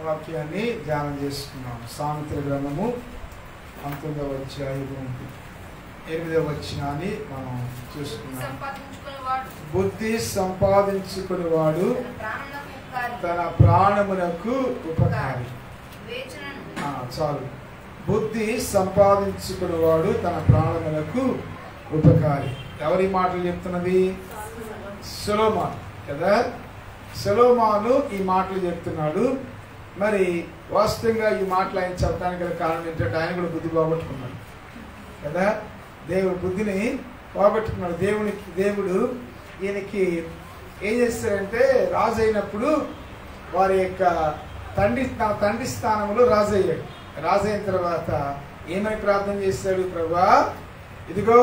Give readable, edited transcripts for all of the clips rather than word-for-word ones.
వాక్యాన్ని ధ్యానం చేసుకున్నాం. సామెతల గ్రంథము 19వ అధ్యాయము 8వ వచనాన్ని మనం చూసుకున్నాం. బుద్ధి సంపాదించుకునేవాడు తన ప్రాణమునకు ఉపకారి. చాలు. బుద్ధి సంపాదించుకునేవాడు తన ప్రాణమునకు ఉపకారి. ఎవరి మాటలు చెప్తున్నది? సొలొమోను కదా. సొలొమోను ఈ మాటలు చెప్తున్నాడు. మరి వాస్తవంగా ఈ మాటలు ఆయన చెప్పడానికి గల కారణం ఏంటంటే ఆయన కూడా బుద్ధి పోగొట్టుకున్నాడు కదా. దేవుడు బుద్ధిని పోగొట్టుకున్నాడు. దేవుడు ఈయనకి ఏం చేస్తాడంటే రాజు అయినప్పుడు వారి యొక్క తన తండ్రి స్థానంలో రాజు అయ్యాడు. రాజు అయిన తర్వాత ఏమని ప్రార్థన చేశాడు? ప్రభువా, ఇదిగో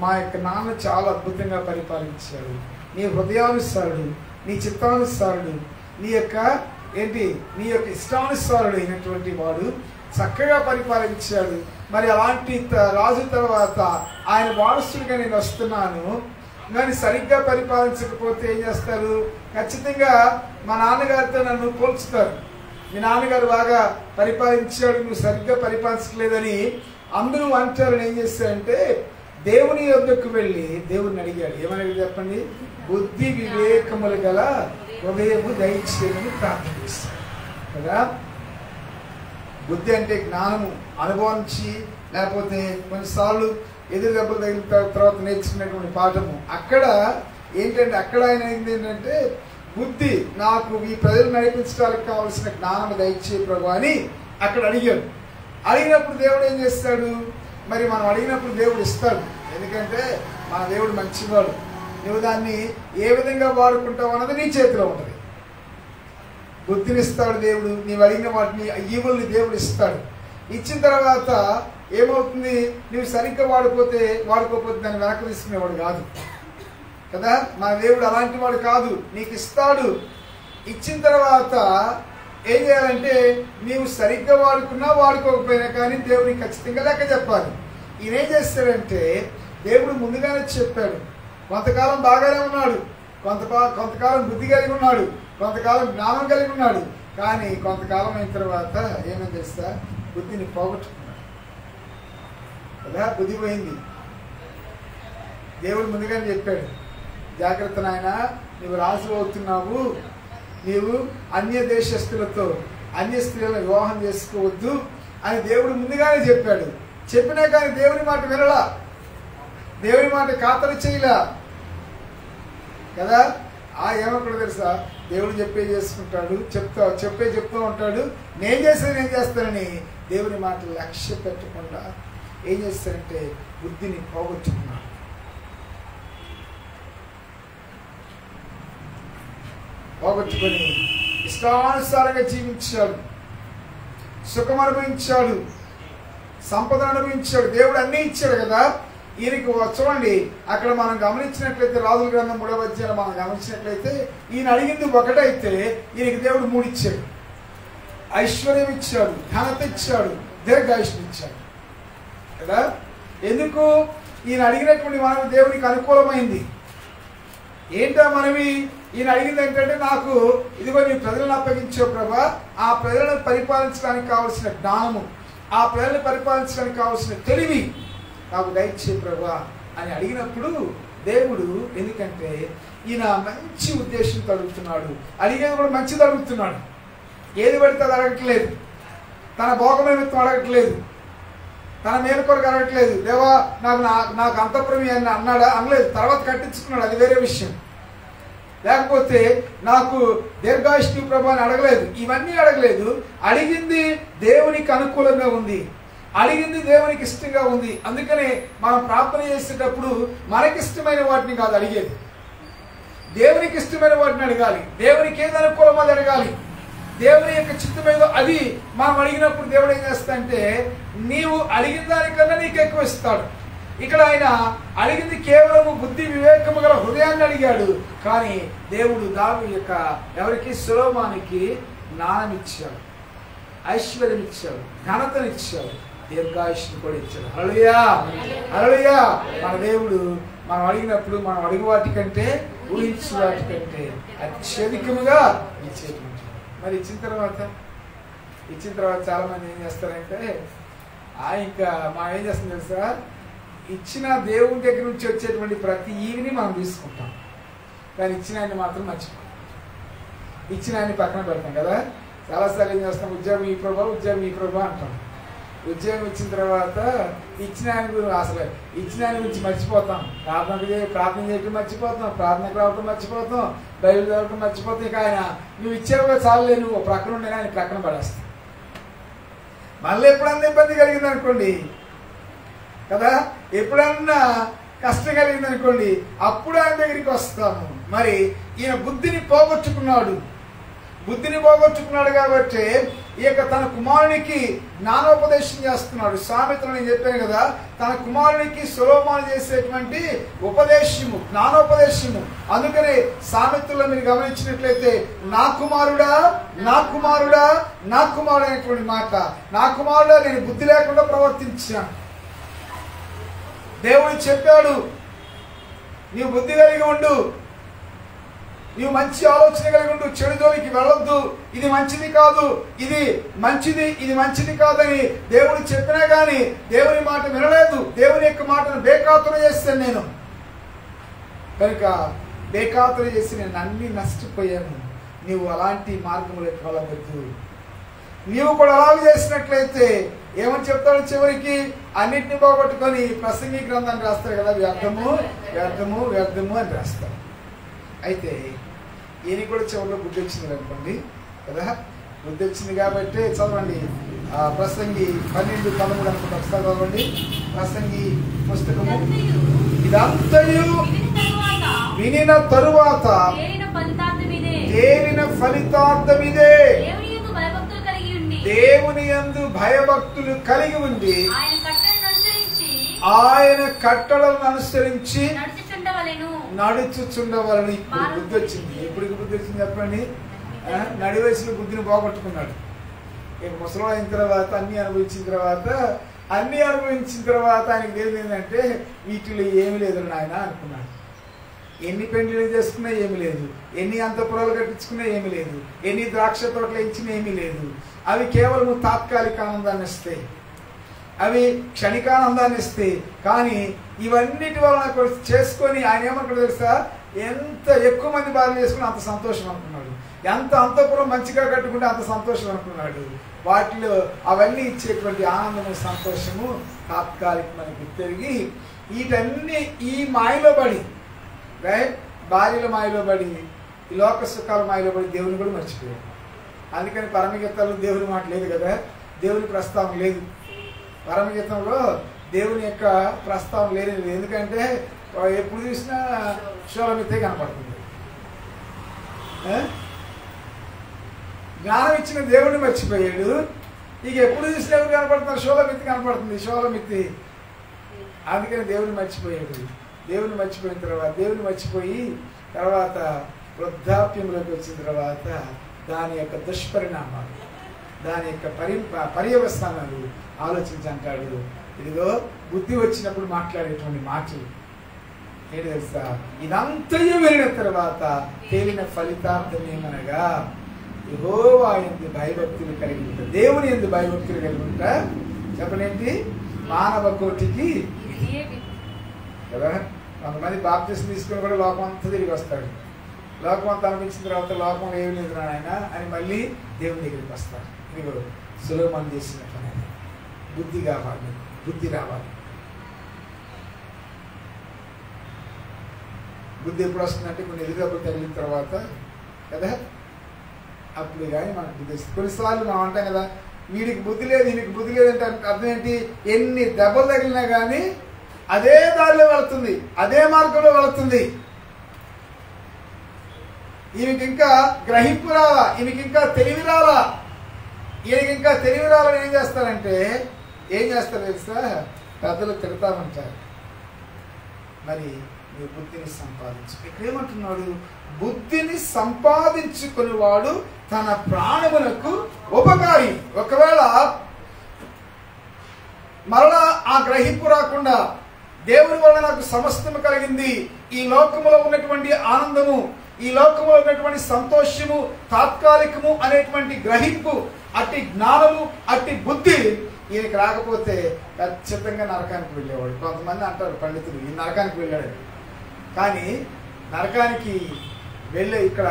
మా యొక్క నాన్న చాలా అద్భుతంగా పరిపాలించాడు. నీ హృదయానుసారుడు, నీ చిత్తానుసారుడు, నీ యొక్క ఇష్టానుసారుడు అయినటువంటి వాడు చక్కగా పరిపాలించాడు. మరి అలాంటి రాజు తర్వాత ఆయన వారసుడిగా నేను వస్తున్నాను. కానీ సరిగ్గా పరిపాలించకపోతే ఏం చేస్తారు? ఖచ్చితంగా మా నాన్నగారితో నన్ను పోల్చుతారు. మీ నాన్నగారు బాగా పరిపాలించాడు, నువ్వు సరిగ్గా పరిపాలించలేదని అందరూ అంటారు. ఏం చేస్తారంటే దేవుని యొద్దకు వెళ్ళి దేవుడిని అడిగాడు. ఏమని చెప్పండి? బుద్ధి వివేకములు గల హృదయము దయచేయమని ప్రార్థన చేస్తాడు కదా. బుద్ధి అంటే జ్ఞానము, అనుభవించి లేకపోతే కొన్నిసార్లు ఎదురు దెబ్బలు తగిలిన తర్వాత నేర్చుకునేటువంటి పాఠము. అక్కడ ఏంటంటే అక్కడ ఆయన ఏంటంటే బుద్ధి, నాకు ఈ ప్రజలు నడిపించడానికి కావాల్సిన జ్ఞానం దయచేయ ప్రభు అని అక్కడ అడిగాడు. అడిగినప్పుడు దేవుడు ఏం చేస్తాడు? మరి మనం అడిగినప్పుడు దేవుడు ఇస్తాడు. ఎందుకంటే మన దేవుడు మంచివాడు. నువ్వు దాన్ని ఏ విధంగా వాడుకుంటావు అన్నది నీ చేతిలో ఉంటుంది. బుద్ధిని ఇస్తాడు దేవుడు. నీవు అడిగిన వాటిని ఈవుల్ని దేవుడు ఇస్తాడు. ఇచ్చిన తర్వాత ఏమవుతుంది? నువ్వు సరిగ్గా వాడుకోకపోతే దాన్ని వెనక్కి తీసుకునేవాడు కాదు కదా. మన దేవుడు అలాంటి వాడు కాదు. నీకు ఇస్తాడు. ఇచ్చిన తర్వాత ఏం చేయాలంటే నీవు సరిగ్గా వాడుకున్నా వాడుకోకపోయినా కానీ దేవుడికి ఖచ్చితంగా లెక్క చెప్పాలి. ఈయన ఏం చేస్తాడంటే దేవుడు ముందుగానే చెప్పాడు. కొంతకాలం బాగానే ఉన్నాడు, కొంతకాలం బుద్ధి కలిగి ఉన్నాడు, కొంతకాలం జ్ఞానం కలిగి ఉన్నాడు. కానీ కొంతకాలం అయిన తర్వాత ఏమని తెలుసా? బుద్ధిని పోగొట్టుకున్నాడు కదా. బుద్ధి పోయింది. దేవుడు ముందుగానే చెప్పాడు, జాగ్రత్త నాయన, నువ్వు రాజు అవుతున్నావు, నీవు అన్య దేశస్తులతో అన్య స్త్రీలను వివాహం చేసుకోవద్దు అని దేవుడు ముందుగానే చెప్పాడు. చెప్పినా కానీ దేవుని మాట వినలా, దేవుని మాట ఖాతరు చేయలా కదా. ఏమనుకుంటా తెలుసా? దేవుడు చేసుకుంటాడు, చెప్తూ ఉంటాడు. నేను చేస్తానని దేవుని మాట లక్ష్య పెట్టకుండా ఏం చేస్తారంటే బుద్ధిని పోగొట్టుకున్నాడు. పోగొట్టుకొని ఇష్టానుసారంగా జీవించాడు, సుఖం అనుభవించాడు, సంపద అనుభవించాడు. దేవుడు అన్నీ ఇచ్చాడు కదా. ఈయనకి చూడండి, అక్కడ మనం గమనించినట్లయితే రాజుల గ్రంథం 3వ అధ్యాయంలో మనం గమనించినట్లయితే ఈయన అడిగింది ఒకటైతే ఈయనకి దేవుడు 3 ఇచ్చాడు. ఐశ్వర్యం ఇచ్చాడు, ఘనత ఇచ్చాడు, దీర్ఘాయుష్ని ఇచ్చాడు కదా. ఎందుకు? ఈయన అడిగినటువంటి మనవి దేవునికి అనుకూలమైంది. ఏంటో మనవి? ఈయన అడిగింది ఏంటంటే, నాకు ఇదిగో నీ ప్రజలను అప్పగించావు ప్రభా, ఆ ప్రజలను పరిపాలించడానికి కావలసిన జ్ఞానము, ఆ ప్రజలను పరిపాలించడానికి కావలసిన తెలివి నాకు దయచే ప్రభా అని అడిగినప్పుడు దేవుడు, ఎందుకంటే ఈయన మంచి ఉద్దేశంతో అడుగుతున్నాడు, అడిగేది కూడా మంచిది అడుగుతున్నాడు. ఏది పడితే అది అడగట్లేదు, తన భోగనిమిత్తం అడగట్లేదు, తన మేలు కొరకు అడగట్లేదు. దేవా నాకు అంతఃపురం అని అన్నాడా? అనలేదు. తర్వాత కట్టించుకున్నాడు, అది వేరే విషయం. లేకపోతే నాకు దీర్ఘాయుష్ని ప్రభు అని అడగలేదు. ఇవన్నీ అడగలేదు. అడిగింది దేవునికి అనుకూలంగా ఉంది, అడిగింది దేవునికి ఇష్టంగా ఉంది. అందుకనే మనం ప్రార్థన చేసేటప్పుడు మనకిష్టమైన వాటిని కాదు అడిగేది, దేవునికి ఇష్టమైన వాటిని అడగాలి. దేవునికి ఏది అనుకూలమో అది అడగాలి. దేవుని యొక్క చిత్తమేదో అది మనం అడిగినప్పుడు దేవుడు ఏం చేస్తాడంటే నీవు అడిగిన దానికన్నా నీకు ఎక్కువ ఇస్తాడు. ఇక్కడ ఆయన అడిగింది కేవలం బుద్ధి వివేకము గల హృదయాన్ని అడిగాడు. కానీ దేవుడు ఎవరికి? సొలొమోనుకి జ్ఞానం ఇచ్చాడు, ఐశ్వర్యం ఇచ్చాడు, ఘనతనిచ్చాడు, దీర్ఘాయుష్ని కూడా ఇచ్చాడు. హల్లెలూయా, హల్లెలూయా. మన దేవుడు మనం అడిగినప్పుడు మనం అడిగి వాటికంటే ఊహించే వాటికంటే అత్యధికముగా ఇచ్చేటువంటి. మరి ఇచ్చిన తర్వాత ఇచ్చిన తర్వాత చాలా మంది ఏం చేస్తారంటే ఇంకా మనం ఏం చేస్తాం తెలుసా, ఇచ్చిన దేవుని దగ్గర నుంచి వచ్చేటువంటి ప్రతి ఈవిని మనం తీసుకుంటాం, కానీ ఇచ్చిన ఆయన్ని మాత్రం మర్చిపోతాం. ఇచ్చిన ఆయన్ని పక్కన పెడతాం కదా. చాలాసార్లు ఏం చేస్తాం, ఉద్యోగం ఈ ప్రభా, ఉద్యోగం ఈ ప్రభా అంటాం. ఉద్యోగం ఇచ్చిన తర్వాత ఇచ్చిన ఆయన గురించి అసలు ఇచ్చిన ఆయన గురించి మర్చిపోతాం. ప్రార్థన చేయటం మర్చిపోతాం, ప్రార్థనకు రావటం మర్చిపోతాం, బైబిల్ చదవటం మర్చిపోతాం. ఇక ఆయన నువ్వు ఇచ్చేవగా చాలులే, నువ్వు ప్రక్కన ఉండే ఆయన ప్రక్కన పడేస్తాం. మళ్ళీ ఎప్పుడన్నా ఇబ్బంది కలిగింది అనుకోండి కదా, ఎప్పుడన్నా కష్టం కలిగింది అనుకోండి, అప్పుడు ఆయన దగ్గరికి వస్తాము. మరి ఈయన బుద్ధిని పోగొట్టుకున్నాడు కాబట్టి ఇక తన కుమారునికి జ్ఞానోపదేశం చేస్తున్నాడు. సామెతలు నేను చెప్పాను కదా, తన కుమారునికి సొలొమోను చేసేటువంటి ఉపదేశము జ్ఞానోపదేశము. అందుకని సామెతల్లో మీరు గమనించినట్లయితే నా కుమారుడా నా కుమారుడా నా కుమారుడు అనేటువంటి మాట, నా కుమారుడా నేను బుద్ధి లేకుండా ప్రవర్తించాను. దేవుడు చెప్పాడు, నీవు బుద్ధి కలిగి ఉండు, నీవు మంచి ఆలోచన కలిగి ఉండు, చెడు జోలికి వెళ్ళొద్దు, ఇది మంచిది కాదు, ఇది మంచిది, ఇది మంచిది కాదని దేవుడు చెప్పినా కానీ దేవుని మాట వినలేదు. దేవుని యొక్క మాటను బేఖాతరు చేస్తాను నేను, కనుక బేఖాతరు చేసి నేను అన్ని నష్టపోయాను. నీవు అలాంటి మార్గంలోకి వెళ్ళవద్దు. నీవు కూడా అలాగే చేసినట్లయితే ఏమని చెప్తాడు చివరికి, అన్నింటినీ పోగొట్టుకొని ప్రసంగి గ్రంథాన్ని రాస్తారు కదా, వ్యర్థము వ్యర్థము వ్యర్థము అని రాస్తారు. అయితే ఈయన కూడా చివరిలో బుద్ధి వచ్చింది అనుకోండి కదా, బుద్ధి వచ్చింది కాబట్టి చదవండి ప్రసంగి 12:13 అనుకుంటా, ఒకసారి చదవండి ప్రసంగి పుస్తకము. ఇదంతయు వినిన తరువాత తేలిన ఫలితార్థం ఇదే, దేవుని యందు భయభక్తులు కలిగి ఉండి ఆయన కట్టడలను అనుసరించి నడుచుచుండవలను. ఇప్పుడు బుద్ధి వచ్చింది. ఎప్పుడు బుద్ధి వచ్చింది చెప్పండి, నడి వయసులో బుద్ధిని పోగొట్టుకున్నాడు. ఇక ముసలి అయిన తర్వాత అన్ని అనుభవించిన తర్వాత ఆయనకి తెలియదు ఏంటంటే వీటిలో ఏమి లేదు నాయన అనుకున్నాడు. ఎన్ని పెండ్లు చేసుకున్నా ఏమి లేదు, ఎన్ని అంతఃపురాలు కట్టించుకున్నా ఏమి లేదు, ఎన్ని ద్రాక్ష తోటలు ఇచ్చినా ఏమీ లేదు. అవి కేవలం తాత్కాలిక ఆనందాన్ని ఇస్తాయి, అవి క్షణికానందాన్ని ఇస్తాయి. కానీ ఇవన్నిటి వలన చేసుకొని ఆయన ఏమంటాడు తెలుసా, ఎంత ఎక్కువ మంది భార్యలు చేసుకుని అంత సంతోషం అనుకున్నాడు, ఎంత అంతఃపురం మంచిగా కట్టుకుంటే అంత సంతోషం అనుకున్నాడు. వాటిలో అవన్నీ ఇచ్చేటువంటి ఆనందము సంతోషము తాత్కాలికమని తిరిగి వీటన్నీ ఈ మాయలో పడి, రైట్, భార్యల మాయలో పడి, ఈ లోక సుఖాల మాయలో పడి దేవుని కూడా మర్చిపోయాడు. అందుకని పరమగీతాల్లో దేవుని మాట లేదు కదా, దేవుని ప్రస్తావన లేదు. పరమగీతంలో దేవుని యొక్క ప్రస్తావన లేదు. ఎందుకంటే ఎప్పుడు చూసినా షోలమిత్తే కనపడుతుంది. జ్ఞానం ఇచ్చిన దేవుడిని మర్చిపోయాడు. ఇక ఎప్పుడు చూసినా ఎవరు కనపడుతున్నారు, షోలమిత్తి కనపడుతుంది, షోలమిత్తి. అందుకని దేవుని మర్చిపోయాడు. దేవుని మర్చిపోయి తర్వాత వృద్ధాప్యంలోకి వచ్చిన తర్వాత దాని యొక్క దుష్పరిణామాలు, దాని యొక్క పర్యవసానాలు ఆలోచించి అంటాడు. ఇదిగో బుద్ధి వచ్చినప్పుడు మాట్లాడేటువంటి మాటలు ఏంటి తెలుసా, ఇదంతయు వెళ్ళిన తర్వాత తేలిన ఫలితార్థం ఏమనగా యెహోవా యందు భయభక్తులు కలిగి ఉంటా, దేవుని యందు భయభక్తులు కలిగి ఉంటా. చెప్పలేంటి, మానవ కోటికి కదా. కొంతమంది బాప్తిసం తీసుకుని కూడా లోకం అంతా తిరిగి వస్తాడు. లోకం అంతా అనిపించిన తర్వాత లోకంలో ఏమి లేదు నాయన అని మళ్ళీ దేవుని దగ్గరికి వస్తాడు. ఇదిగో సొలొమోను చేసిన పని, బుద్ధి కావాలి, బుద్ధి రావాలి. బుద్ధి ఎప్పుడు వస్తుందంటే కొన్ని ఎదురుదెబ్బలు తగిలిన తర్వాత కదా, అప్పుడు కానీ మనకు బుద్ధి వస్తుంది. కొన్నిసార్లు మనం అంటాం కదా, వీడికి బుద్ధి లేదు, వీడికి బుద్ధి లేదంటే అర్థం ఏంటి, ఎన్ని దెబ్బలు తగిలినా కానీ అదే దారిలో వెళుతుంది, అదే మార్గంలో వెళుతుంది. ఈమెకి ఇంకా గ్రహింపు రాలా, ఈమెకి ఇంకా తెలివి రాలా. ఈయనకి ఇంకా తెలివి రాలని ఏం చేస్తారంటే, ఏం చేస్తారు తెలుసా, పెద్దలు తిడతామంటారు. మరి నీ బుద్ధిని సంపాదించు. ఇక్కడ ఏమంటున్నాడు, బుద్ధిని సంపాదించుకుని వాడు తన ప్రాణములకు ఉపకారి. ఒకవేళ మరలా ఆ గ్రహింపు రాకుండా దేవుని వల్ల నాకు సమస్తము కలిగింది. ఈ లోకములో ఉన్నటువంటి ఆనందము, ఈ లోకములో ఉన్నటువంటి సంతోషము తాత్కాలికము అనేటువంటి గ్రహింపు, అట్టి జ్ఞానము, అట్టి బుద్ధి ఈయనకి రాకపోతే ఖచ్చితంగా నరకానికి వెళ్ళేవాడు. కొంతమంది అంటారు పండితులు ఈ నరకానికి వెళ్ళాడు. కానీ నరకానికి వెళ్ళే ఇక్కడ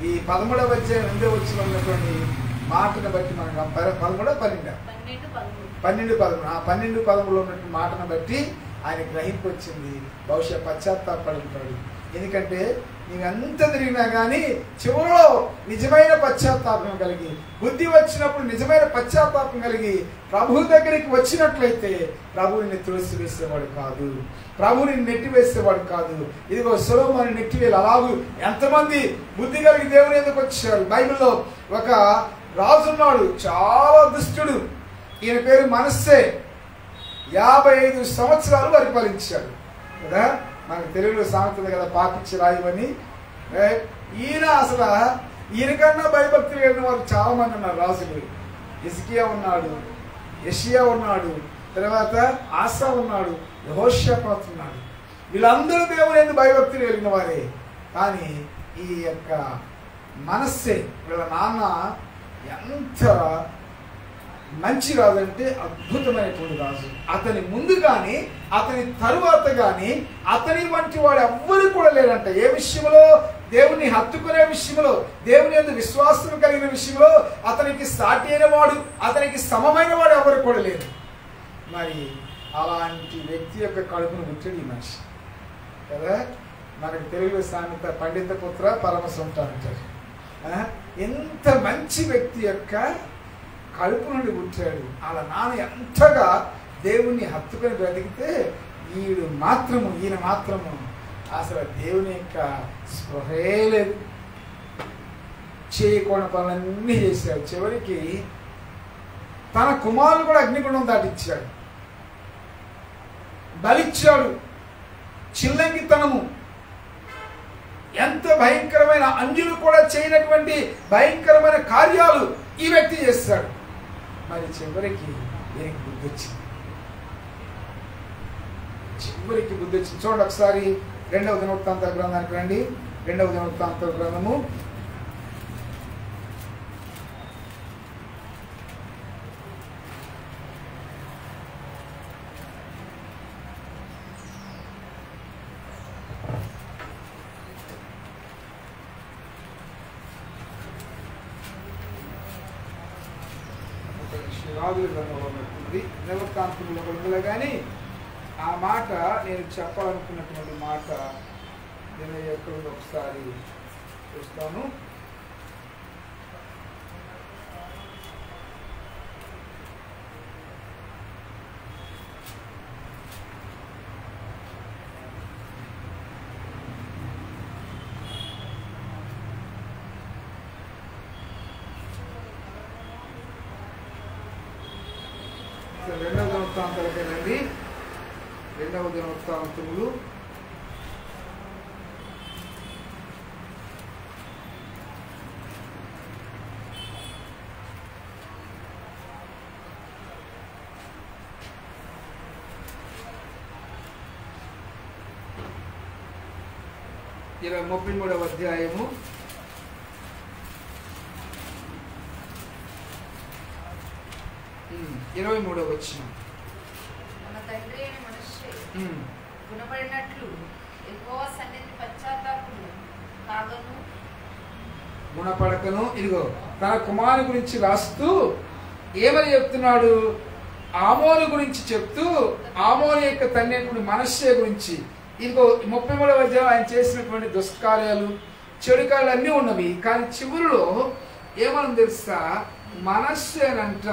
ఈ 13వ అధ్యాయం 2వ వచనంలో ఉన్నటువంటి మాటను బట్టి మనకు 12-13 ఉన్నటువంటి మాటను బట్టి ఆయన గ్రహింపు వచ్చింది. బహుశా పశ్చాత్తాపడి ఉంటాడు. ఎందుకంటే నీవెంత తిరిగినా కానీ చివరిలో నిజమైన పశ్చాత్తాపం కలిగి, బుద్ధి వచ్చినప్పుడు నిజమైన పశ్చాత్తాపం కలిగి ప్రభు దగ్గరికి వచ్చినట్లయితే ప్రభువుని తులసివేసేవాడు కాదు, ప్రభువుని నెట్టివేసేవాడు కాదు. ఇదిగో సొలొమోను నెట్టివేలు. అలాగూ ఎంతమంది బుద్ధి కలిగి దేవుని ఎందుకు వచ్చారు? బైబిల్లో ఒక రాజు ఉన్నాడు, చాలా దుష్టుడు. ఈయన పేరు మనస్సే. 55 సంవత్సరాలు పరిపాలించాడు కదా. మనకు తెలుగులో సామెత కదా, పాపిచ్చి రాయమని. ఈయన అసలు ఈయనకన్నా భయభక్తి లేని వారు చాలా మంది ఉన్నారు రాజులు. హిజ్కియా ఉన్నాడు, యెషయా ఉన్నాడు, తర్వాత ఆసా ఉన్నాడు, యెహోషాపాతు ఉన్నాడు. వీళ్ళందరూ దేవుని యందు భయభక్తి కలిగిన వారే. కానీ ఈ యొక్క మనస్సే, వీళ్ళ నాన్న ఎంత మంచి రాజు అంటే అద్భుతమైనటువంటి రాజు. అతని ముందు కానీ అతని తరువాత కానీ అతని వంటి వాడు ఎవ్వరు కూడా లేరంట. ఏ విషయంలో? దేవుని హత్తుకునే విషయంలో, దేవుని యందు విశ్వాసం కలిగిన విషయంలో అతనికి సాటి అయిన వాడు, అతనికి సమమైన వాడు ఎవరు కూడా లేరు. మరి అలాంటి వ్యక్తి యొక్క కడుపును పుట్టాడు ఈ మనిషి కదా. మనకు తెలుగులో సామెత పండిత పుత్ర పరమసొంట అంటారు. ఎంత మంచి వ్యక్తి యొక్క కడుపు నుండి పుట్టాడు. అలా నాన్న ఎంతగా దేవుణ్ణి హత్తుకొని బ్రతికితే ఈయన మాత్రము అసలు దేవుని యొక్క స్పృహే లేదు. చేయకూడని పనులన్నీ చేశాడు. చివరికి తన కుమారులు కూడా అగ్నిగుండం దాటిచ్చాడు, బలిచ్చాడు. చిల్లంగితనము, ఎంత భయంకరమైన, అంజులు కూడా చేయనటువంటి భయంకరమైన కార్యాలు ఈ వ్యక్తి చేస్తాడు. మరి చివరికి ఈయనకి బుద్ధి వచ్చింది. చూడండి ఒకసారి 2వ దినవృత్తాంతాల గ్రంథానికి రండి. 2వ దినవృత్తాంతాల గ్రంథము 4వ గ్రంథంలో ఉంటుంది. దినవృత్తాంతములో ఉందిలే కానీ ఆ మాట నేను చెప్పాలనుకున్నటువంటి మాట నేను ఎక్కడ ఒకసారి చూస్తాను. రెండవ దినవృత్తాంతాలకేనండి. 2వ దినవృత్తాంతములు 33వ అధ్యాయము 23వ వచనం. మన తండ్రి అయిన మనస్సే గుణపడినట్లు యెహోవా సన్నిధి పశ్చాత్తాపమును కాగను గుణపడకను. ఇదిగో తన కుమారుని గురించి రాస్తూ ఏమని చెప్తున్నాడు? ఆమోను గురించి చెప్తూ ఆమోను యొక్క తండ్రి మనస్సే గురించి. ఇదిగో 33వ అధ్యాయం ఆయన చేసినటువంటి దుష్కార్యాలు, చెడు కార్యాలు అన్నీ ఉన్నవి. కానీ చివరిలో ఏమని తెలుసా? మనస్సేనంట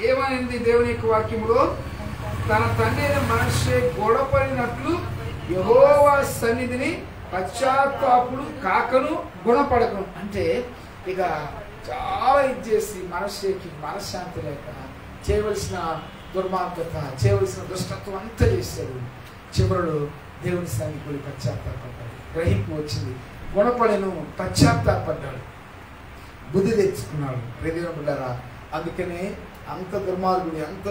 ఏమైంది? దేవుని యొక్క వాక్యములో తన తండ్రి అయిన మనస్సే గొడపడినట్లు యెహోవా సన్నిధిని పశ్చాత్తాపుడు కాకను గుణపడకను. అంటే ఇక చాలా ఇచ్చేసి మనస్సేకి మనశ్శాంతి లేక చేయవలసిన దుర్మార్గత, చేయవలసిన దుష్టత్వం అంతా చేశాడు. చివరుడు దేవుని సన్నిధికి పశ్చాత్తాపడ్డాడు, గ్రహింపు వచ్చింది, గుణపడను, పశ్చాత్తాపడ్డాడు, బుద్ధి తెచ్చుకున్నాడు. హృదయం బిడ్డారా, అందుకనే అంత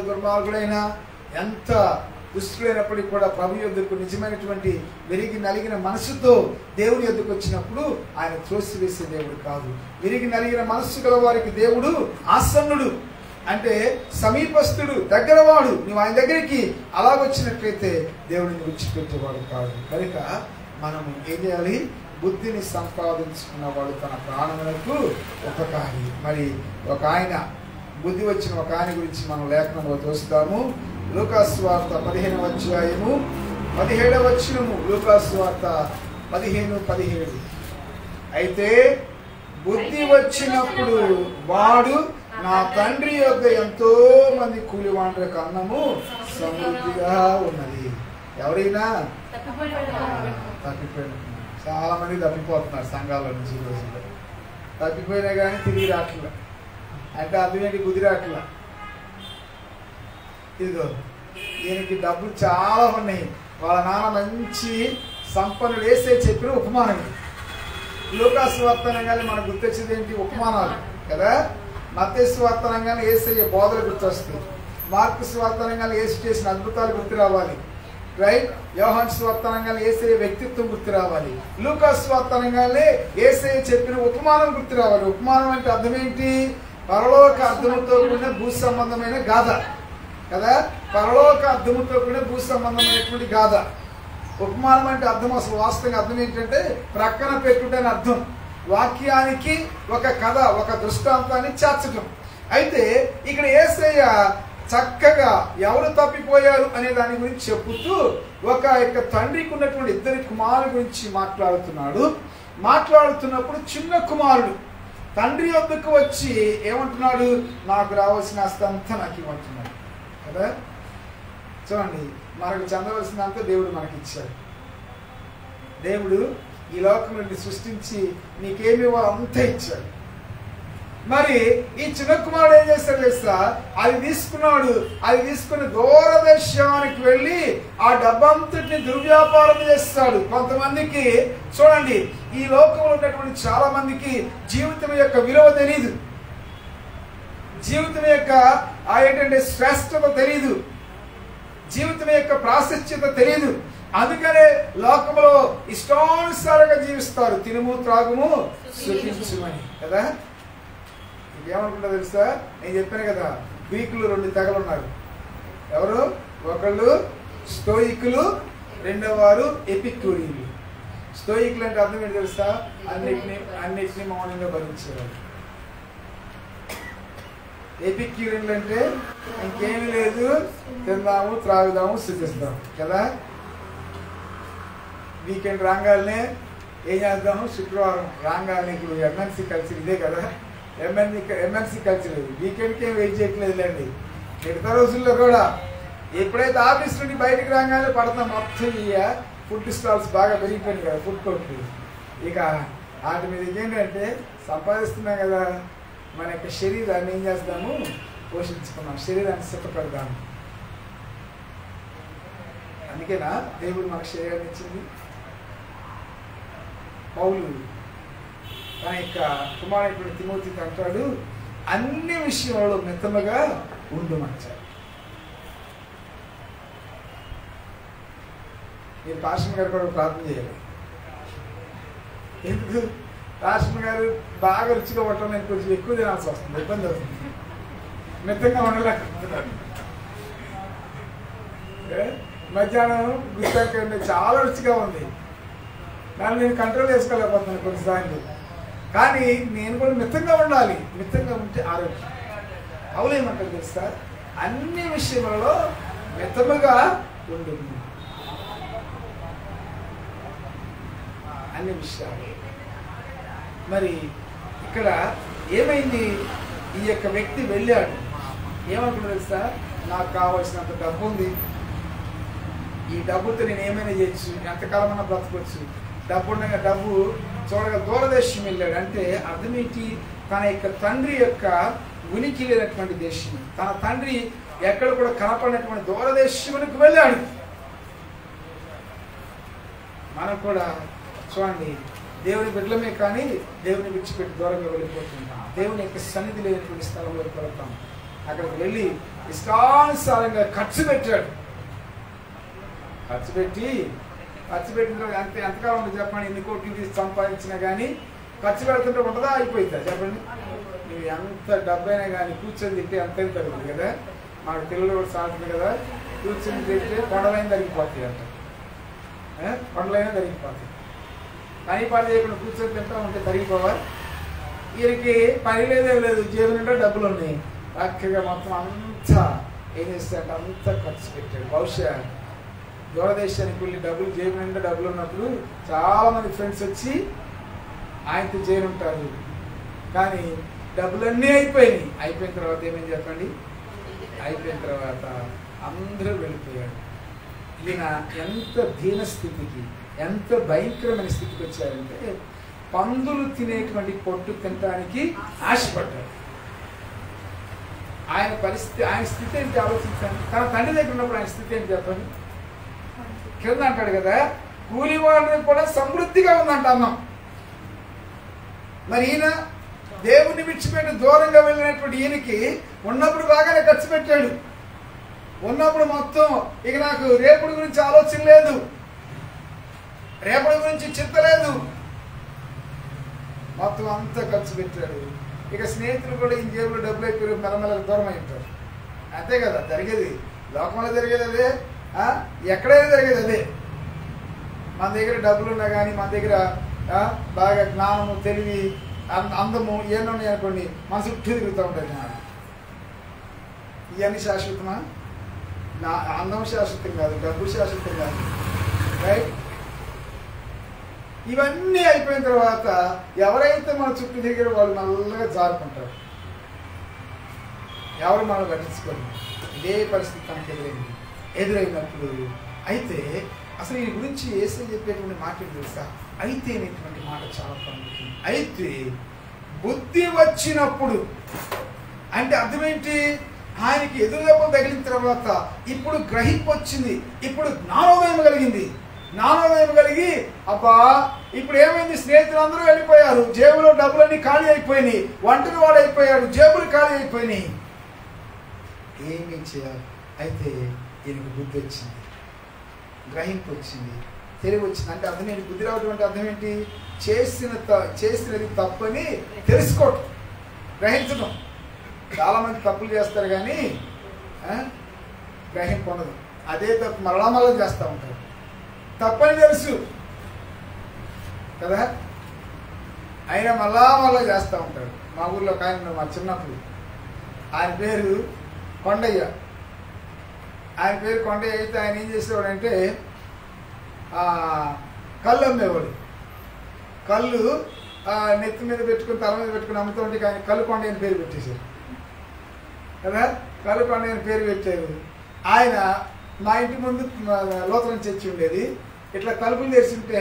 దుర్మార్గుడైనా, ఎంత దుష్టులైనప్పటికీ కూడా ప్రభు యొద్దకు నిజమైనటువంటి విరిగి నలిగిన మనసుతో దేవుని యొద్దకు వచ్చినప్పుడు ఆయన త్రోసివేసే దేవుడు కాదు. విరిగి నలిగిన మనస్సు గల వారికి దేవుడు ఆసన్నుడు, అంటే సమీపస్తుడు, దగ్గరవాడు. నువ్వు ఆయన దగ్గరికి అలాగొచ్చినట్లయితే దేవుడిని విడిచిపెట్టేవాడు కాదు. కనుక మనము ఏం చేయాలి? బుద్ధిని సంపాదించుకున్నవాడు తన ప్రాణములకు ఉపకారి. మరి ఒక ఆయన బుద్ధి వచ్చిన ఒక ఆయన గురించి మనం లేఖనంలో చూస్తాము. లూకాసు వార్త 15వ అధ్యాయము 17వ వచనము. లూకాసు వార్త 15:17. అయితే బుద్ధి వచ్చినప్పుడు వాడు నా తండ్రి యొద్ద ఎంతో మంది కూలివాండ్రకు అన్నము సమృద్ధిగా ఉన్నది. ఎవరైనా తప్పిపోయిన చాలా మంది తప్పిపోతున్నారు సంఘాల నుంచి ఈ రోజుల్లో. తప్పిపోయినా కానీ తిరిగి రాట్లా, అంటే అర్థమేంటి? బుద్ధి రాట్లా. ఇదిగో దీనికి డబ్బులు చాలా ఉన్నాయి. వాళ్ళ నాన్న మంచి సంపన్నుడు వేసే చెప్పిన ఉపమానం. లూకాసు వార్త అనగానే మనకు గుర్తొచ్చేది ఏంటి? ఉపమానాలు కదా. మత్తయి సువార్త అనగానే యేసయ్య బోధలు గుర్తొస్తాయి. మార్కు సువార్త అనగానే యేసు చేసిన అద్భుతాలు గుర్తు రావాలి, రైట్? యోహాను సువార్త అనగానే యేసయ్య వ్యక్తిత్వం గుర్తు రావాలి. లూకాసు సువార్త అనగానే యేసయ్య చెప్పిన ఉపమానం గుర్తు రావాలి. ఉపమానం అంటే అర్థం ఏంటి? పరలోక అర్థముతో కూడిన భూ సంబంధమైన గాథ కదా. పరలోక అర్థముతో కూడిన భూ సంబంధమైనటువంటి గాథ. ఉపమానం అంటే అర్థం, అసలు వాస్తవంగా అర్థం ఏంటంటే ప్రక్కన పెట్టుటని అర్థం. వాక్యానికి ఒక కథ, ఒక దృష్టాంతాన్ని చేర్చడం. అయితే ఇక్కడ యేసయ్య చక్కగా ఎవరు తప్పిపోయారు అనే దాని గురించి చెప్పుతూ ఒక యొక్క తండ్రికి ఉన్నటువంటి ఇద్దరి కుమారుల గురించి మాట్లాడుతున్నాడు. మాట్లాడుతున్నప్పుడు చిన్న కుమారుడు తండ్రి వద్దకు వచ్చి ఏమంటున్నాడు? నాకు రావాల్సిన ఆస్తంతా నాకు ఇవ్వమంటున్నాడు కదా. చూడండి, మనకు చెందవలసినంత దేవుడు మనకి ఇచ్చాడు. దేవుడు ఈ లోకంలో సృష్టించి నీకేమి అంతా ఇచ్చాడు. మరి ఈ చిన్న కుమారుడు ఏం చేస్తాడు తెలుసా? అది తీసుకున్నాడు. అది తీసుకుని దూరదేశానికి వెళ్ళి ఆ డబ్బంతటిని దుర్వ్యాపారం చేస్తాడు. కొంతమందికి చూడండి, ఈ లోకంలో ఉన్నటువంటి చాలా మందికి జీవితం యొక్క విలువ తెలీదు, జీవితం యొక్క ఏంటంటే శ్రేష్టత తెలీదు, జీవితం యొక్క ప్రాశస్త్యత తెలీదు. అందుకనే లోకంలో ఇష్టానుసారంగా జీవిస్తారు. తినుము త్రాగుము సుఖించుమని కదా. ఏమనుకుంటా తెలుసా? నేను చెప్పాను కదా, గ్రీకులు 2 తెగలు ఉన్నారు. ఎవరు? ఒకళ్ళు స్టోయికులు, రెండో వారు ఎపిక్యూరియన్లు. స్టోయికులు అంటే అర్థం ఏంటి తెలుసా? అన్నిటినీ మౌనంగా భరించేవారు. ఎపిక్యూరియన్లు అంటే ఇంకేమీ లేదు, తిందాము త్రాగుదాము సుఖిస్తాము కదా. వీకెండ్ రాగానే ఏం చేద్దాము? శుక్రవారం రాగానే ఇప్పుడు ఎంఎన్సీ కల్చర్ ఇదే కదా. ఎంఎన్సీ కల్చర్ వీకెండ్కి ఏం వెయిట్ చేయట్లేదులేండి. మిగతా రోజుల్లో కూడా ఎప్పుడైతే ఆఫీస్ నుండి బయటకు రాగానే పడతాం మొత్తం ఈ ఫుడ్ స్టాల్స్ బాగా పెరిగిపోయినాయి కదా, ఫుడ్ కోర్ట్లు. ఇక వాటి మీద ఏంటంటే సంపాదిస్తున్నాం కదా, మన యొక్క శరీరాన్ని ఏం చేస్తాము? పోషించుకున్నాం, శరీరాన్ని సుఖపడదాము. అందుకేనా దేవుడు మనకు శరీరాన్ని ఇచ్చింది. పౌలు తన యొక్క కుమారుడు తిమోతితో అంటాడు, అన్ని విషయాల్లో మితముగా ఉండుమంటాడు. మీరు పాస్టర్ గారు కూడా ప్రార్థన చేయాలి. ఎందుకు? పాస్టర్ గారు బాగా రుచిగా ఉండటం నేను కొంచెం ఎక్కువ తినాల్సి వస్తుంది, ఇబ్బంది అవుతుంది. మితంగా ఉండలేకపోతున్నాను. మధ్యాహ్నం గుర్తాకండి చాలా రుచిగా ఉంది, దాన్ని నేను కంట్రోల్ చేసుకోలేకపోతున్నాను కొన్నిసార్లు. కానీ నేను కూడా మితంగా ఉండాలి. మితంగా ఉంటే ఆరోగ్యం. అవులేమంటారు తెలుసా? అన్ని విషయాలలో మితముగా ఉంటుంది. అన్ని విషయాలు. మరి ఇక్కడ ఏమైంది? ఈ యొక్క వ్యక్తి వెళ్ళాడు. ఏమనుకున్నాడు తెలుసా? నాకు కావాల్సినంత డబ్బు ఉంది, ఈ డబ్బుతో నేను ఏమైనా చేయొచ్చు, ఎంతకాలమైనా బ్రతకొచ్చు. డబ్బు ఉండగా డబ్బు చూడగా దూరదేశం వెళ్ళాడు. అంటే అర్థం ఏంటి? తన యొక్క తండ్రి యొక్క ఉనికి లేనటువంటి దేశం, తన తండ్రి ఎక్కడ కూడా కనపడినటువంటి దూరదేశానికి వెళ్ళాడు. మనం కూడా చూడండి, దేవుని బిడ్డలమే కానీ దేవుని విడిచిపెట్టి దూరంగా వెళ్ళిపోతుంటాం. దేవుని యొక్క సన్నిధి లేనటువంటి స్థలంలోకి వెళ్తాం. అక్కడికి వెళ్ళి ఇష్టానుసారంగా ఖర్చు పెట్టాడు. ఖర్చు పెట్టిన ఎంతకాలం ఉంటుంది చెప్పండి. ఎన్ని కోట్లు తీసి సంపాదించినా కానీ ఖర్చు పెడుతుంటే ఉంటుందా, అయిపోతుందా చెప్పండి. నువ్వు ఎంత డబ్బైనా కానీ కూర్చొని తింటే ఎంత తగ్గుతుంది కదా. మాకు పిల్లలు కూడా సాగుతుంది కదా, కూర్చొని తింటే కొండలైన తగ్గిపోతాయి అంట. కొండలైనా తరిగిపోతాయి. పని చేయకుండా కూర్చొని తింటా ఉంటే తరిగిపోవా. వీరికి పని లేదు, జేబు నిండా డబ్బులు ఉన్నాయి. చక్కగా మొత్తం అంతా ఏం చేస్తాడంటే అంతా ఖర్చు పెట్టాడు. బహుశా దూరదేశానికి వెళ్ళి డబ్బులు జేబు నిండా డబ్బులు ఉన్నప్పుడు చాలా మంది ఫ్రెండ్స్ వచ్చి ఆయనతో చేరుంటారు. కానీ డబ్బులన్నీ అయిపోయిన తర్వాత ఏమేమి చెప్పండి, అయిపోయిన తర్వాత అందరూ వెళ్ళిపోయాడు. ఈయన ఎంత దీనస్థితికి, ఎంత భయంకరమైన స్థితికి వచ్చారంటే పందులు తినేటువంటి పొట్టు తినడానికి ఆశపడ్డాడు. ఆయన పరిస్థితి, ఆయన స్థితి ఏంటి ఆలోచించండి. తన తండ్రి దగ్గర ఉన్నప్పుడు ఆయన స్థితి ఏంటి చెప్పండి. కింద అంటాడు కదా, కూలి వాళ్ళని కూడా సమృద్ధిగా ఉందంట అన్నం. మరి ఈయన దేవుణ్ణి విడిచిపెట్టి దూరంగా వెళ్ళినటువంటి ఈయనకి ఉన్నప్పుడు బాగానే ఖర్చు పెట్టాడు. ఉన్నప్పుడు మొత్తం ఇక నాకు రేపటి గురించి ఆలోచన లేదు, రేపటి గురించి చింత లేదు, మొత్తం అంతా ఖర్చు పెట్టాడు. ఇక స్నేహితులు కూడా ఈ జేబులో డబ్బులు అయిపోయి మెల్లమెల్లగా దూరం అయిపోతారు. అంతే కదా జరిగేది, లోకంలో జరిగేది అదే, ఎక్కడైనా జరిగేది అదే. మన దగ్గర డబ్బులు ఉన్నా కానీ, మన దగ్గర బాగా జ్ఞానము, తెలివి, అందము ఏమన్నా ఉన్నాయి అనుకోండి, మన చుట్టూ తిరుగుతూ ఉంటుంది. ఇవన్నీ శాశ్వతమా? అందం శాశ్వతం కాదు, డబ్బు శాశ్వతం కాదు, రైట్? ఇవన్నీ అయిపోయిన తర్వాత ఎవరైతే మన చుట్టూ తిరిగారో వాళ్ళు నల్లగా జారుకుంటారు. ఎవరు మనం పట్టించుకోరు. ఇదే పరిస్థితి తనకు ఎదురైనప్పుడు అయితే అసలు ఈ గురించి యేసు చెప్పేటువంటి మాట తెలుసా? అయితే అనేటువంటి మాట చాలా ప్రాముఖ్యం. అయితే బుద్ధి వచ్చినప్పుడు అంటే అర్థం ఏంటి? ఆయనకి ఎదురుదెబ్బలు తగిలిన తర్వాత ఇప్పుడు గ్రహింపు వచ్చింది, ఇప్పుడు జ్ఞానోదయం కలిగింది. జ్ఞానోదయం కలిగి అబ్బా ఇప్పుడు ఏమైంది, స్నేహితులందరూ వెళ్ళిపోయారు, జేబులో డబ్బులన్నీ ఖాళీ అయిపోయినాయి, ఒంటరి వాడు అయిపోయాడు, జేబులు ఖాళీ అయిపోయినాయి, ఏమీ చేయాలి? అయితే ఈయనకు బుద్ధి వచ్చింది, గ్రహింపు వచ్చింది, తెలివి వచ్చింది. అంటే అర్థం ఏంటి? బుద్ధి రావడం అంటే అర్థం ఏంటి? చేసినది తప్పని తెలుసుకోవటం, గ్రహించడం. చాలామంది తప్పులు చేస్తారు కానీ గ్రహింపు ఉండదు. అదే తప్పు మళ్ళా చేస్తూ ఉంటారు. తప్పని తెలుసు కదా, అయినా మళ్ళా చేస్తూ ఉంటాడు. మా ఊర్లో ఒక ఆయన, మా చిన్నప్పుడు, ఆయన పేరు కొండయ్య. ఆయన పేరు కొండయ్య అయితే ఆయన ఏం చేసేవాడంటే కళ్ళు అమ్మేవాడు. కళ్ళు నెత్తి మీద పెట్టుకుని, తల మీద పెట్టుకుని అమ్ముతూ ఉంటే ఆయన కళ్ళు కొండయ్య అని పేరు పెట్టేశారు కదా. కళ్ళు కొండయ్య అని పేరు పెట్టారు. ఆయన మా ఇంటి ముందు లోతరం చర్చి ఉండేది. ఇట్లా తలుపులు తెరిచింటే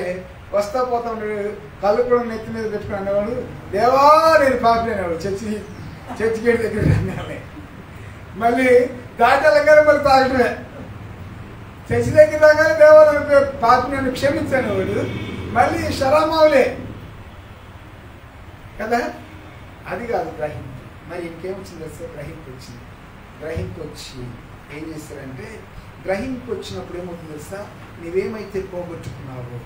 వస్తా పోతా ఉండేవాడు. కళ్ళు కూడా నెత్తి మీద పెట్టుకుని అనేవాడు, దేవా నేను పాపి అనేవాడు. చర్చి గేట్ దగ్గర అనే మళ్ళీ దాటాలంగానే మళ్ళీ తాగటమే. చర్చి దగ్గర రాగానే దేవా పాపి నన్ను క్షమించాను వాడు. మళ్ళీ షరామావులే కదా. అది కాదు గ్రహింపు. మరి ఇంకేమొచ్చింది తెలుసా? గ్రహింపు వచ్చింది. గ్రహింపు వచ్చి ఏం చేస్తారంటే, గ్రహింపు వచ్చినప్పుడు ఏమవుతుంది తెలుసా? నీవేమైతే పోగొట్టుకున్నావో,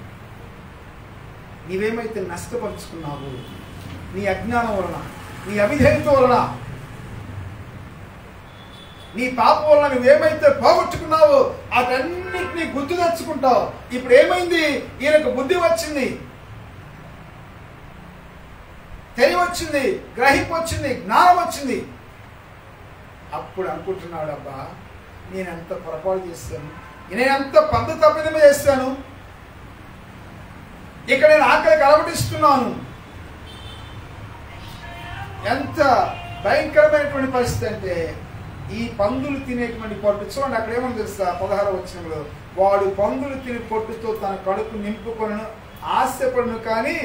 నీవేమైతే నష్టపరుచుకున్నావో, నీ అజ్ఞానం వలన, నీ అవిధేయత వలన, నీ పాపం వలన నువ్వేమైతే పోగొట్టుకున్నావో అటన్నిటినీ గుర్తు తెచ్చుకుంటావు. ఇప్పుడు ఏమైంది? ఈయనకు బుద్ధి వచ్చింది, తెలివి వచ్చింది, గ్రహింపు వచ్చింది, జ్ఞానం వచ్చింది. అప్పుడు అనుకుంటున్నాడు, అబ్బా నేనెంత పొరపాటు చేస్తాను, నేనెంత పద్ధతి తప్పిదమే చేస్తాను, ఇక్కడ నేను ఆకలికి అలవటిస్తున్నాను. ఎంత భయంకరమైనటువంటి పరిస్థితి అంటే, ఈ పందులు తినేటువంటి పొట్టు చూడండి. అక్కడ ఏమని తెలుసా? 16వ వచనంలో, వాడు పందులు తిని పొట్టుతో తన కడుపు నింపుకొను, ఆశపడును, కానీ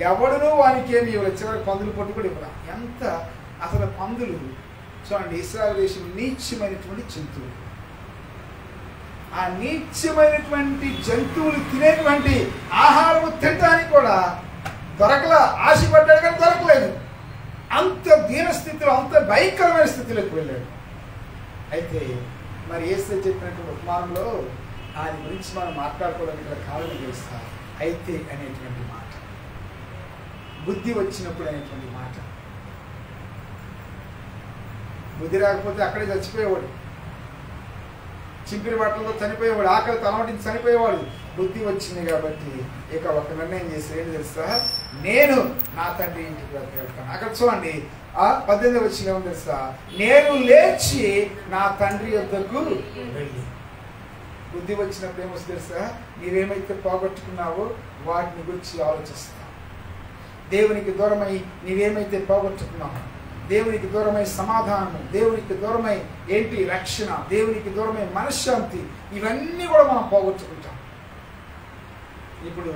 ఎవడునూ వానికి ఏమి ఇవ్వలేదు. చివరికి పందులు పొట్టు కూడా ఇవ్వరా. ఎంత అసలు పందులు చూడండి, ఇశ్రాయేలు దేశం నీచమైనటువంటి జంతువులు. ఆ నీచమైనటువంటి జంతువులు తినేటువంటి ఆహారము తినడానికి కూడా దొరకలా. ఆశపడ్డాడు కానీ దొరకలేదు. అంత దీనస్థితిలో, అంత భయంకరమైన స్థితిలోకి వెళ్ళాడు. అయితే మరి యేసు చెప్పినటువంటి ఉపమానంలో దాని గురించి మనం మాట్లాడుకోవడానికి గల కారణం తెలుస్తా. అయితే అనేటువంటి మాట, బుద్ధి వచ్చినప్పుడు అనేటువంటి మాట. బుద్ధి రాకపోతే అక్కడే చచ్చిపోయేవాడు, చింపిరి బట్టలతో చనిపోయేవాడు, ఆకలి తలమటించి చనిపోయేవాడు. బుద్ధి వచ్చింది కాబట్టి ఇక ఒక నిర్ణయం చేసి ఏం తెలుసా, నేను నా తండ్రి ఇంటికి వెళ్తాను. అక్కడ చూడండి 18వ వచనం ఏమో తెలుసా, నేను లేచి నా తండ్రి యొద్దకు వెళ్ళి. బుద్ధి వచ్చినప్పుడు ఏమొస్తుంది తెలుసా, నీవేమైతే పోగొట్టుకున్నావో వాటిని గురించి ఆలోచిస్తా. దేవునికి దూరమై నీవేమైతే పోగొట్టుకున్నావో, దేవునికి దూరమై సమాధానము, దేవునికి దూరమై ఏంటి రక్షణ, దేవునికి దూరమై మనశ్శాంతి, ఇవన్నీ కూడా మనం పోగొట్టుకుంటాం. ఇప్పుడు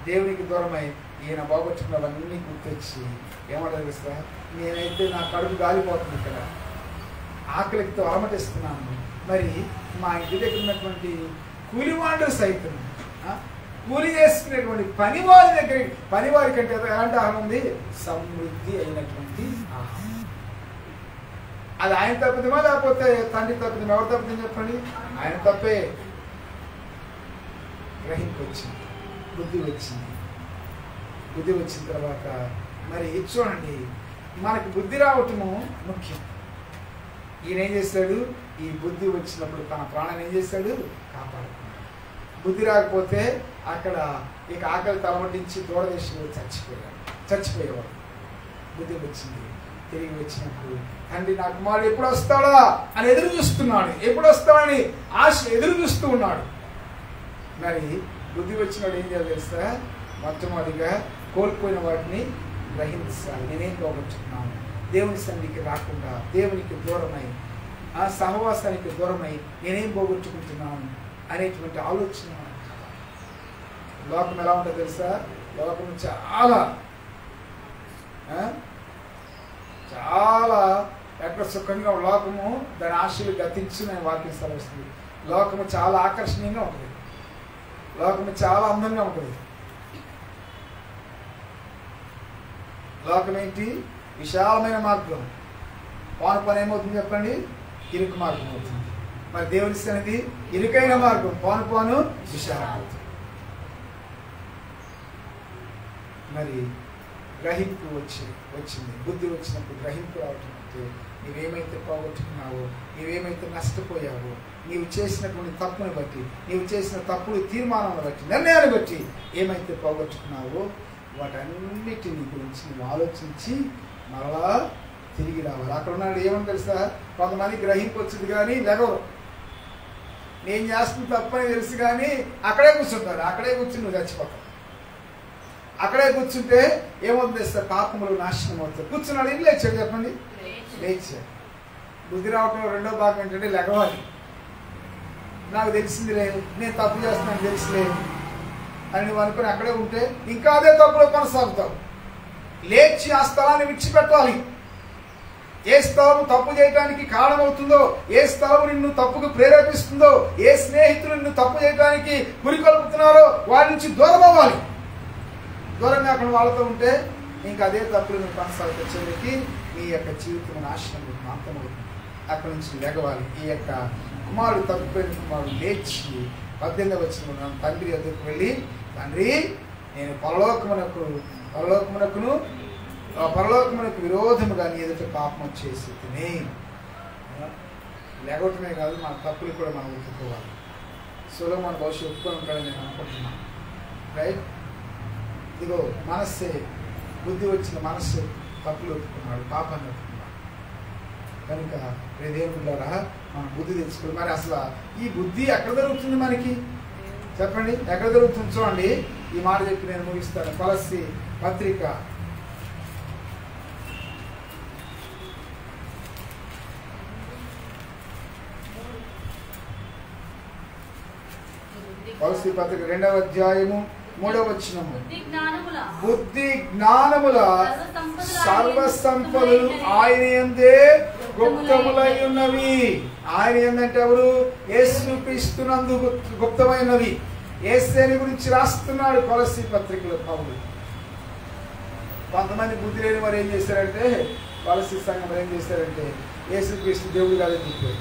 దేవునికి దూరమై ఈయన పోగొట్టుకున్నవన్నీ గుర్తొచ్చి ఏమంటారు తెలుసా, నేనైతే నా కడుపు గాలిపోతుంది, ఇక్కడ ఆకలితో అలమటిస్తున్నాను. మరి మా ఇంటి దగ్గర ఉన్నటువంటి కూలివాళ్ళు సైతం, కూలి చేసుకునేటువంటి పనివారి దగ్గర, పనివారి కంటే ఎలాంటి ఆహారం ఉంది, సమృద్ధి అయినటువంటి ఆహారం. అది ఆయన తప్పిదమా లేకపోతే తండ్రి తప్పిదమా? ఎవరు తప్పిదని చెప్పండి? ఆయన తప్పే. గ్రహింపు వచ్చింది, బుద్ధి వచ్చింది. బుద్ధి వచ్చిన తర్వాత మరి చూడండి, మనకి బుద్ధి రావటము ముఖ్యం. ఈయన ఏం చేశాడు, ఈ బుద్ధి వచ్చినప్పుడు తన ప్రాణాన్ని ఏం చేశాడు, కాపాడుకున్నాడు. బుద్ధి రాకపోతే అక్కడ ఇక ఆకలి తలమటించి దూరదేశంలో చచ్చిపోయేవాడు. బుద్ధి వచ్చింది, తిరిగి వచ్చినప్పుడు తండ్రి నా కుమారుడు ఎప్పుడు వస్తాడా అని ఎదురు చూస్తున్నాడు, ఎప్పుడు వస్తాడని ఆశ ఎదురు చూస్తూ ఉన్నాడు. మరి బుద్ధి వచ్చినాడు ఏం చేయాలి తెలుసా, మొట్టమొదటిగా కోల్పోయిన వాటిని గ్రహించాలి. నేనేం పోగొట్టుకున్నాను, దేవుని సన్నిధికి రాకుండా దేవునికి దూరమై ఆ సహవాసానికి దూరమై నేనేం పోగొట్టుకుంటున్నాను అనేటువంటి ఆలోచన. లోకం ఎలా ఉంటుందో తెలుసా, లోకం చాలా చాలా ఎక్కడ సుఖంగా, లోకము దాని ఆశలు గతించి నేను వాక్యం సెలవుస్తుంది. లోకము చాలా ఆకర్షణీయంగా ఉంటుంది, లోకము చాలా అందంగా ఉంటుంది. లోకం ఏంటి, విశాలమైన మార్గం. పాను పని ఏమవుతుంది చెప్పండి, ఇరుకు మార్గం అవుతుంది. మరి దేవుని సన్నిధి ఇరుకైన మార్గం, పాను విశాలం అవుతుంది. మరి గ్రహింపు వచ్చింది, బుద్ధి వచ్చినప్పుడు గ్రహింపు రావటం అంటే నీవేమైతే పోగొట్టుకున్నావో, నీవేమైతే నష్టపోయావో, నీవు చేసినటువంటి తప్పుని బట్టి, నీవు చేసిన తప్పుడు తీర్మానాలను బట్టి, నిర్ణయాన్ని బట్టి ఏమైతే పోగొట్టుకున్నావో వాటన్నిటిని గురించి నువ్వు ఆలోచించి మరలా తిరిగి రావాలి. అక్కడ ఉన్నాడు ఏమని తెలుసా, కొంతమంది గ్రహింపు వచ్చింది కానీ లెగవరు. నేను చేస్తున్న తప్పని తెలుసు కానీ అక్కడే కూర్చుంటారు, అక్కడే కూర్చుని నువ్వు చచ్చిపోతావు. అక్కడే కూర్చుంటే ఏమవుతుంది తెలుసా, పాపములు నాశనం అవుతాయి. కూర్చున్నాడు, ఏం లేచాడు చెప్పండి, లేచాడు. బుద్ధి రావటంలో రెండో భాగం ఏంటంటే లెగవాలి. నాకు తెలిసిందిలే, నేను తప్పు చేస్తున్నాను తెలుసులే అని నువ్వు అనుకుని అక్కడే ఉంటే ఇంకా అదే తప్పులో కొనసాగుతావు. లేచి ఆ స్థలాన్ని విడిచిపెట్టాలి. ఏ స్థలం తప్పు చేయడానికి కారణమవుతుందో, ఏ స్థలం నిన్ను తప్పుకు ప్రేరేపిస్తుందో, ఏ స్నేహితులు నిన్ను తప్పు చేయడానికి పురికొల్పుతున్నారో వారి నుంచి దూరం అవ్వాలి. దూరంగా అక్కడ వాళ్ళతో ఉంటే ఇంకా అదే తప్పులు నువ్వు కొనసాగుతా, చివరికి నీ యొక్క జీవితం నాశనం అంతమవుతుంది. అక్కడి నుంచి లెగవాలి. ఈ యొక్క కుమారుడు, తప్పిపోయిన కుమారుడు లేచి 18వ వచనంలో తండ్రి వద్దకు వెళ్ళి, తండ్రి నేను పరలోకమునకు విరోధముగా నీ ఎదుట పాపం చేసి తిని. లేగవటమే కాదు, మన తప్పులు కూడా మనం ఒప్పుకోవాలి. సొలొమోను బహుశా ఒప్పుకొని ఉంటాడని నేను అనుకుంటున్నాను. రైట్, ఇదిగో మనస్సే, బుద్ధి వచ్చిన మనస్సు తప్పులు ఒప్పుకున్నాడు, పాపాన్ని ఒప్పుకున్నాడు. కనుక దేవుని ద్వారా మనం బుద్ధి తెచ్చుకోవాలి. మరి అసలు ఈ బుద్ధి ఎక్కడ దొరుకుతుంది మనకి చెప్పండి, ఎక్కడ దొరుకుతుంది? చూడండి, ఈ మాట చెప్పి నేను ముగిస్తాను. కొలస్సీ పత్రిక 2వ అధ్యాయము 3వ వచనము. బుద్ధి జ్ఞానముల సర్వ సంపదలు ఆయన యందే గుప్తములై ఉన్నవి. ఆయన ఏందంటే ఎవరు? యేసుక్రీస్తునందు గుప్తమైనవి. యేసుని గురించి రాస్తున్నాడు కొలస్సీ పత్రికలో పౌలు. కొంతమంది బుద్ధి లేని వారు ఏం చేశారంటే, కొలస్సీ సంఘం ఏం చేశారంటే యేసుక్రీస్తు దేవుడు కాదని చెప్పారు.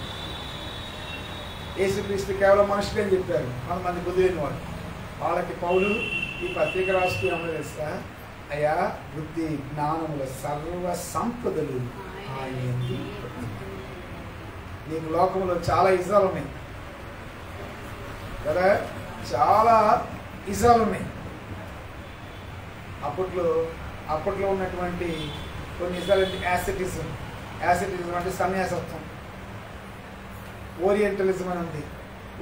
యేసుక్రీస్తు కేవలం మనుషులు అని చెప్పారు కొంతమంది బుద్ధి లేని వాళ్ళు. వాళ్ళకి పౌలు ఈ పత్రిక రాస్తూ ఏమన్నా తెలుసా, అయ్యా బుద్ధి జ్ఞానముల సర్వ సంపదలు ఆయన యందు. నీకు లోకంలో చాలా ఇజాలు ఉన్నాయి కదా, చాలా ఇజాలు ఉన్నాయి. అప్పట్లో ఉన్నటువంటి కొన్ని ఇజాలు యాసిటిజం అంటే సన్యాసత్వం. ఓరియంటలిజం అని ఉంది.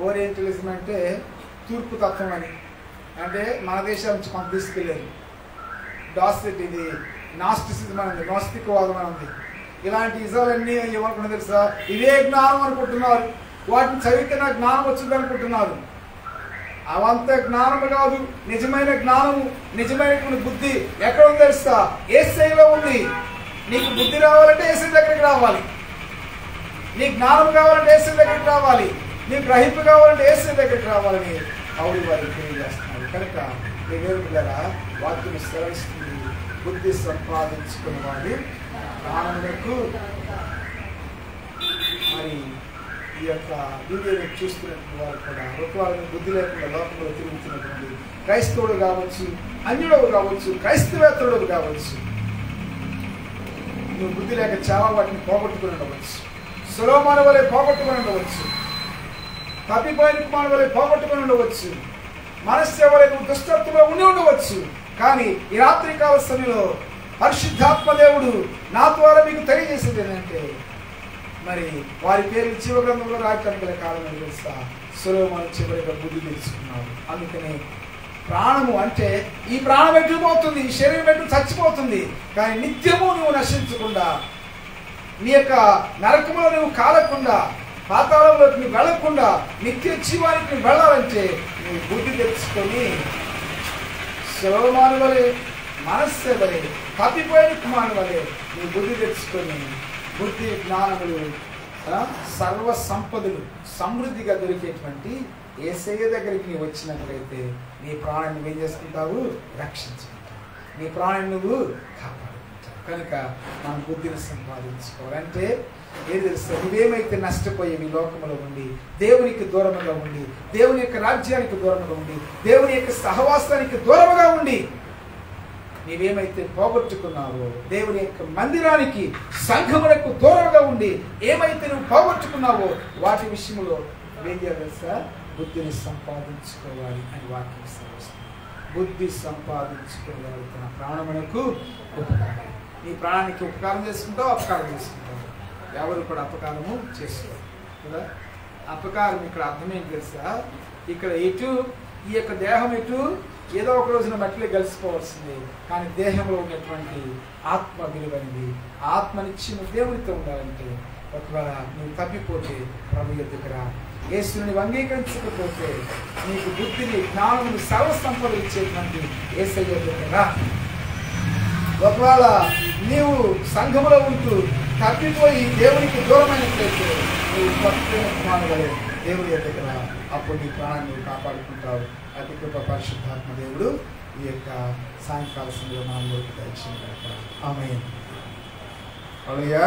ఓరియంటలిజం అంటే తూర్పు తత్వం అని, అంటే మన దేశం నుంచి మనకు తీసుకెళ్ళారు. ఇది నాస్టిసిజం అని ఉంది, నాస్తికవాదం అని ఉంది. ఇలాంటి ఇజాలన్నీ ఏమనుకున్నా తెలుసా, ఇదే జ్ఞానం అనుకుంటున్నారు. వాటిని చదివితే నాకు జ్ఞానం వచ్చింది అనుకుంటున్నారు. అవంత జ్ఞానము కాదు. నిజమైన జ్ఞానము, నిజమైనటువంటి బుద్ధి ఎక్కడ ఉంది తెలుసా, యేసయ్యలో ఉంది. నీకు బుద్ధి రావాలంటే యేసయ్య దగ్గరికి రావాలి. నీకు జ్ఞానం కావాలంటే యేసయ్య దగ్గరికి రావాలి. నీకు గ్రహింపు కావాలంటే యేసయ్య దగ్గరికి రావాలని పౌలు వారికి తెలియజేస్తున్నారు. కనుక ఈ వేరుగా వాక్యం సెలవిస్తుంది, బుద్ధి సంపాదించుకున్న వాడు జ్ఞానములకు. మరి ఈ యొక్క వీడియోని చూస్తున్నటువంటి వారు కూడా ఒకవారిని బుద్ధి లేకుండా లోకంలో తిరుగుతున్నటువంటి క్రైస్తవుడు కావచ్చు, అన్యుడవు కావచ్చు, క్రైస్తవేతరుడు కావచ్చు, నువ్వు బుద్ధి లేక చాలా వాటిని పోగొట్టుకుని ఉండవచ్చు. సొలొమోను వలె పోగొట్టుకుని ఉండవచ్చు. తప్పిపోయిన కుమారుని వలె పోగొట్టుకుని ఉండవచ్చు. మనస్సు వలె నువ్వు దుష్టత్వంలో ఉండి ఉండవచ్చు. కానీ ఈ రాత్రికాల సమయంలో పరిశుద్ధాత్మ దేవుడు నా ద్వారా మీకు తెలియజేసేది ఏంటంటే, మరి వారి పేరు జీవగ్రంథంలో రాయటానికి గల కారణం తెలుసా, సొలొమోను చివరిగా బుద్ధి తెలుసుకున్నాడు. అందుకని ప్రాణము అంటే ఈ ప్రాణం ఎట్టుకుపోతుంది, ఈ శరీరం ఎటు చచ్చిపోతుంది, కానీ నిత్యము నువ్వు నశించకుండా, నీ యొక్క నరకంలో నువ్వు కాలకుండా, పాతాళంలోకి నువ్వు వెళ్ళకుండా నిత్య జీవానికి నువ్వు వెళ్ళాలంటే నువ్వు బుద్ధి తెచ్చుకొని సొలొమోను వలె, మనస్సు వలె, తప్పిపోయిన కుమారుని వలె నీ బుద్ధి తెచ్చుకొని బుద్ధి జ్ఞానములు సర్వ సంపదలు సమృద్ధిగా దొరికేటువంటి యేసయ్య దగ్గరికి నీవు వచ్చినట్లయితే నీ ప్రాణాన్ని నువ్వు ఏం చేసుకుంటావు, రక్షించుకుంటావు. నీ ప్రాణాన్ని నువ్వు కాపాడుకుంటావు. కనుక మనం బుద్ధిని సంపాదించుకోవాలంటే ఏది తెలుస్తుంది, నువ్వేమైతే నష్టపోయేవి లోకంలో ఉండి, దేవునికి దూరముగా ఉండి, దేవుని యొక్క రాజ్యానికి దూరముగా ఉండి, దేవుని యొక్క సహవాసానికి దూరముగా ఉండి నీవేమైతే పోగొట్టుకున్నావో, దేవుని యొక్క మందిరానికి సంఘములకు దూరంగా ఉండి ఏమైతే నువ్వు పోగొట్టుకున్నావో వాటి విషయంలో ఏం చేయాలి సార్, బుద్ధిని సంపాదించుకోవాలి అని వాక్యం సెలవిస్తుంది. బుద్ధి సంపాదించుకోవాలి తన ప్రాణమునకు ఉపకారం. నీ ప్రాణానికి ఉపకారం చేసుకుంటావు, అపకారం చేసుకుంటావు. ఎవరు కూడా అపకారము చేసుకోరు కదా. అపకారం ఇక్కడ అర్థమేం తెలుసా, ఇక్కడ ఎటు ఈ యొక్క దేహం ఎటు ఏదో ఒక రోజున మట్టిలో కలిసిపోవాల్సింది, కానీ దేహంలో ఉన్నటువంటి ఆత్మ విలువైనది. ఆత్మనిచ్చి నువ్వు దేవునితో ఉండాలంటే ఒకవేళ నువ్వు తప్పిపోతే ప్రభు దగ్గర యేసుని అంగీకరించకపోతే నీకు బుద్ధిని, జ్ఞానమును, సర్వ సంపద ఇచ్చేటువంటి యేసయ్య దగ్గర. ఒకవేళ నీవు సంఘములో ఉంటూ తప్పిపోయి దేవునికి దూరమైనట్లయితే నువ్వు పట్టుకునే కుమారుడు దేవుని దగ్గర, అప్పుడు నీ ప్రాణాన్ని నువ్వు కాపాడుకుంటావు. అతి కృప పరిశుద్ధాత్మ దేవుడు ఈ యొక్క సాయంకాల సమయంలో మనం దయచేయగలుగుతాం. ఆమేన్. హల్లెలూయా.